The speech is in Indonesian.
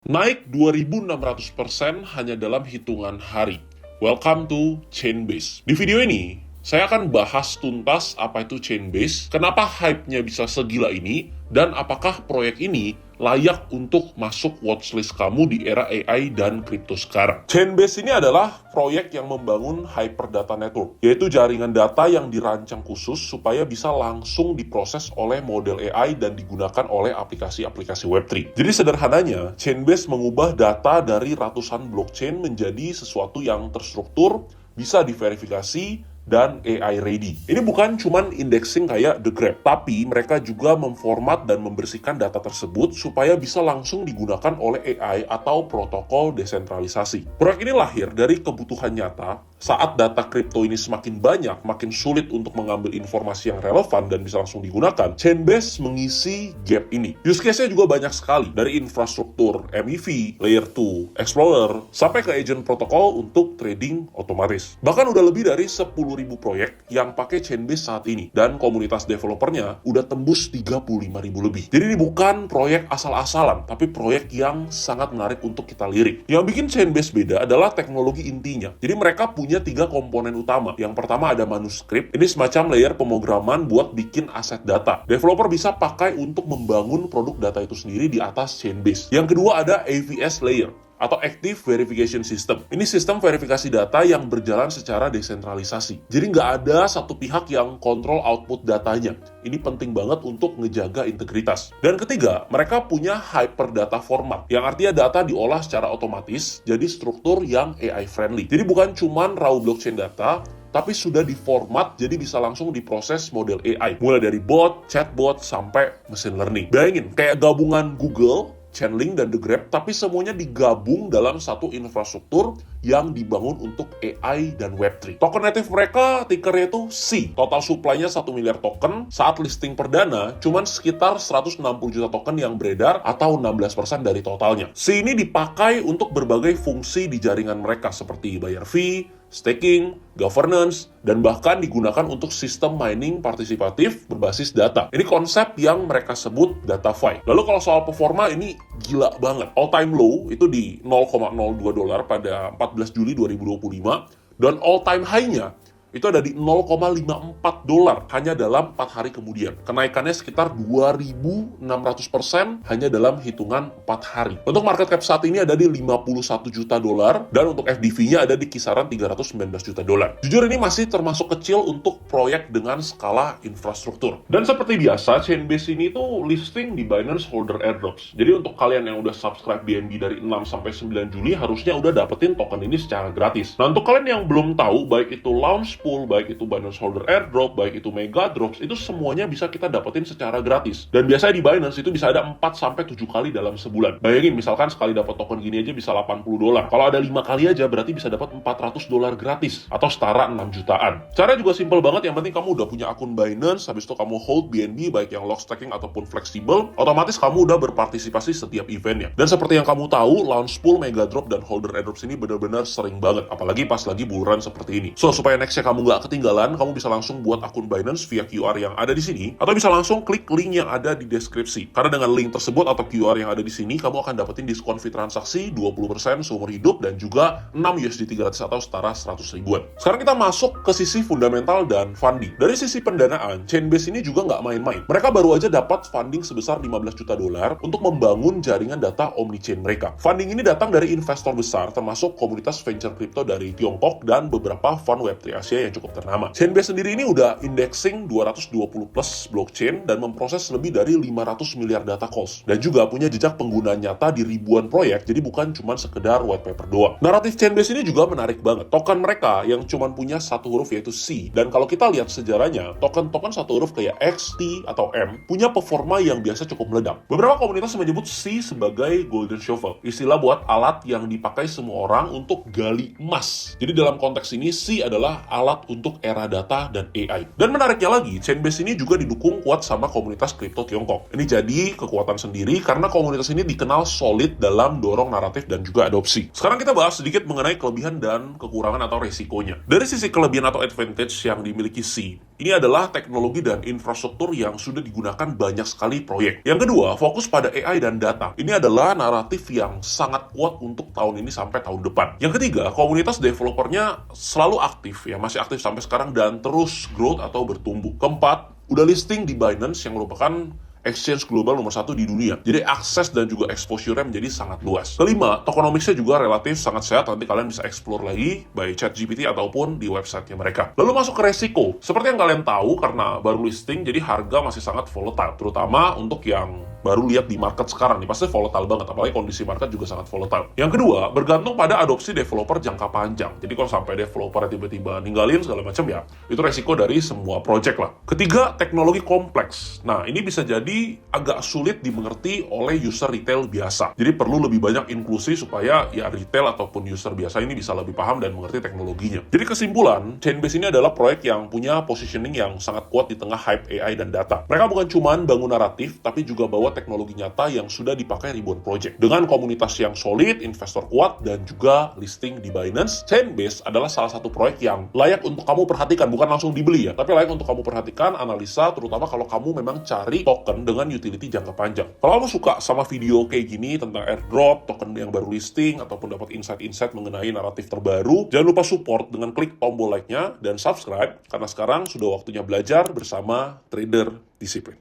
naik 2.600% hanya dalam hitungan hari. Welcome to Chainbase. Di video ini, saya akan bahas tuntas apa itu Chainbase, kenapa hype-nya bisa segila ini, dan apakah proyek ini layak untuk masuk watchlist kamu di era AI dan kripto sekarang. Chainbase ini adalah proyek yang membangun Hyperdata Network, yaitu jaringan data yang dirancang khusus supaya bisa langsung diproses oleh model AI dan digunakan oleh aplikasi-aplikasi Web3. Jadi sederhananya, Chainbase mengubah data dari ratusan blockchain menjadi sesuatu yang terstruktur, bisa diverifikasi, dan AI ready. Ini bukan cuman indexing kayak The Graph, tapi mereka juga memformat dan membersihkan data tersebut supaya bisa langsung digunakan oleh AI atau protokol desentralisasi. Proyek ini lahir dari kebutuhan nyata saat data kripto ini semakin banyak, makin sulit untuk mengambil informasi yang relevan dan bisa langsung digunakan. Chainbase mengisi gap ini. Use case-nya juga banyak sekali, dari infrastruktur MEV, Layer 2, Explorer, sampai ke agent protokol untuk trading otomatis. Bahkan udah lebih dari 10.000 proyek yang pakai Chainbase saat ini, dan komunitas developernya udah tembus 35.000 lebih. Jadi ini bukan proyek asal-asalan, tapi proyek yang sangat menarik untuk kita lirik. Yang bikin Chainbase beda adalah teknologi intinya. Jadi mereka punya 3 komponen utama. Yang pertama ada manuskrip. Ini semacam layer pemrograman buat bikin aset data. Developer bisa pakai untuk membangun produk data itu sendiri di atas Chainbase. Yang kedua ada AVS layer, atau Active Verification System. Ini sistem verifikasi data yang berjalan secara desentralisasi. Jadi nggak ada satu pihak yang kontrol output datanya. Ini penting banget untuk ngejaga integritas. Dan ketiga, mereka punya Hyperdata Format, yang artinya data diolah secara otomatis, jadi struktur yang AI friendly. Jadi bukan cuman raw blockchain data, tapi sudah diformat jadi bisa langsung diproses model AI. Mulai dari bot, chatbot, sampai machine learning. Bayangin, kayak gabungan Google, Chainlink, dan The Graph, tapi semuanya digabung dalam satu infrastruktur yang dibangun untuk AI dan Web3. Token native mereka, tickernya itu C. Total supply-nya 1 miliar token. Saat listing perdana, cuman sekitar 160 juta token yang beredar, atau 16% dari totalnya. C ini dipakai untuk berbagai fungsi di jaringan mereka, seperti bayar fee, staking, governance, dan bahkan digunakan untuk sistem mining partisipatif berbasis data. Ini konsep yang mereka sebut DataFi. Lalu kalau soal performa, ini gila banget. All time low itu di $0,02 pada 14 Juli 2025, dan all time high-nya itu ada di $0,54 hanya dalam 4 hari kemudian. Kenaikannya sekitar 2.600% hanya dalam hitungan 4 hari. Untuk market cap saat ini ada di $51 juta, dan untuk FDV-nya ada di kisaran $319 juta. Jujur ini masih termasuk kecil untuk proyek dengan skala infrastruktur. Dan seperti biasa, Chainbase ini tuh listing di Binance Holder Airdrops. Jadi untuk kalian yang udah subscribe BNB dari 6 sampai 9 Juli, harusnya udah dapetin token ini secara gratis. Nah, untuk kalian yang belum tahu, baik itu launch pool, baik itu Binance Holder Airdrop, baik itu Mega Drops, itu semuanya bisa kita dapetin secara gratis. Dan biasanya di Binance itu bisa ada 4-7 kali dalam sebulan. Bayangin, misalkan sekali dapat token gini aja bisa $80. Kalau ada 5 kali aja, berarti bisa dapat $400 gratis, atau setara 6 jutaan. Cara juga simple banget, yang penting kamu udah punya akun Binance, habis itu kamu hold BNB, baik yang lock stacking ataupun fleksibel, otomatis kamu udah berpartisipasi setiap eventnya. Dan seperti yang kamu tahu, launch pool, Mega Drop, dan Holder Airdrops ini benar-benar sering banget, apalagi pas lagi bull run seperti ini. So, supaya nextnya kamu nggak ketinggalan, kamu bisa langsung buat akun Binance via QR yang ada di sini, atau bisa langsung klik link yang ada di deskripsi. Karena dengan link tersebut atau QR yang ada di sini, kamu akan dapetin diskon fee transaksi 20% seumur hidup, dan juga 6 USDT gratis atau setara 100 ribuan. Sekarang kita masuk ke sisi fundamental dan funding. Dari sisi pendanaan, Chainbase ini juga nggak main-main. Mereka baru aja dapat funding sebesar $15 juta untuk membangun jaringan data omnichain mereka. Funding ini datang dari investor besar, termasuk komunitas venture crypto dari Tiongkok dan beberapa fund Web3 Asia yang cukup ternama. Chainbase sendiri ini udah indexing 220 plus blockchain dan memproses lebih dari 500 miliar data calls, dan juga punya jejak pengguna nyata di ribuan proyek, jadi bukan cuma sekedar white paper doang. Naratif Chainbase ini juga menarik banget. Token mereka yang cuma punya satu huruf yaitu C, dan kalau kita lihat sejarahnya, token-token satu huruf kayak X, T, atau M punya performa yang biasa cukup meledak. Beberapa komunitas menyebut C sebagai golden shovel, istilah buat alat yang dipakai semua orang untuk gali emas. Jadi dalam konteks ini, C adalah alat untuk era data dan AI. Dan menariknya lagi, Chainbase ini juga didukung kuat sama komunitas kripto Tiongkok. Ini jadi kekuatan sendiri karena komunitas ini dikenal solid dalam dorong naratif dan juga adopsi. Sekarang kita bahas sedikit mengenai kelebihan dan kekurangan atau resikonya. Dari sisi kelebihan atau advantage yang dimiliki C, Ini adalah teknologi dan infrastruktur yang sudah digunakan banyak sekali proyek. Yang kedua, fokus pada AI dan data. Ini adalah naratif yang sangat kuat untuk tahun ini sampai tahun depan. Yang ketiga, komunitas developernya selalu aktif ya, masih aktif sampai sekarang dan terus growth atau bertumbuh. Keempat, udah listing di Binance yang merupakan exchange global nomor 1 di dunia. Jadi akses dan juga exposure-nya menjadi sangat luas. Kelima, tokenomics-nya juga relatif sangat sehat. Nanti kalian bisa explore lagi by ChatGPT ataupun di website-nya mereka. Lalu masuk ke resiko. Seperti yang kalian tahu, karena baru listing, jadi harga masih sangat volatile. Terutama untuk yang baru lihat di market sekarang nih, pasti volatile banget, apalagi kondisi market juga sangat volatile. Yang kedua, bergantung pada adopsi developer jangka panjang. Jadi kalau sampai developer tiba-tiba ninggalin segala macam ya, itu resiko dari semua project lah. Ketiga, teknologi kompleks. Nah, ini bisa jadi agak sulit dimengerti oleh user retail biasa. Jadi perlu lebih banyak inklusi supaya ya retail ataupun user biasa ini bisa lebih paham dan mengerti teknologinya. Jadi kesimpulan, Chainbase ini adalah proyek yang punya positioning yang sangat kuat di tengah hype AI dan data. Mereka bukan cuma bangun naratif, tapi juga bawa teknologi nyata yang sudah dipakai ribuan project. Dengan komunitas yang solid, investor kuat, dan juga listing di Binance, Chainbase adalah salah satu proyek yang layak untuk kamu perhatikan, bukan langsung dibeli ya, tapi layak untuk kamu perhatikan, analisa, terutama kalau kamu memang cari token dengan utility jangka panjang. Kalau kamu suka sama video kayak gini tentang airdrop, token yang baru listing, ataupun dapat insight-insight mengenai naratif terbaru, jangan lupa support dengan klik tombol like-nya dan subscribe, karena sekarang sudah waktunya belajar bersama trader disiplin.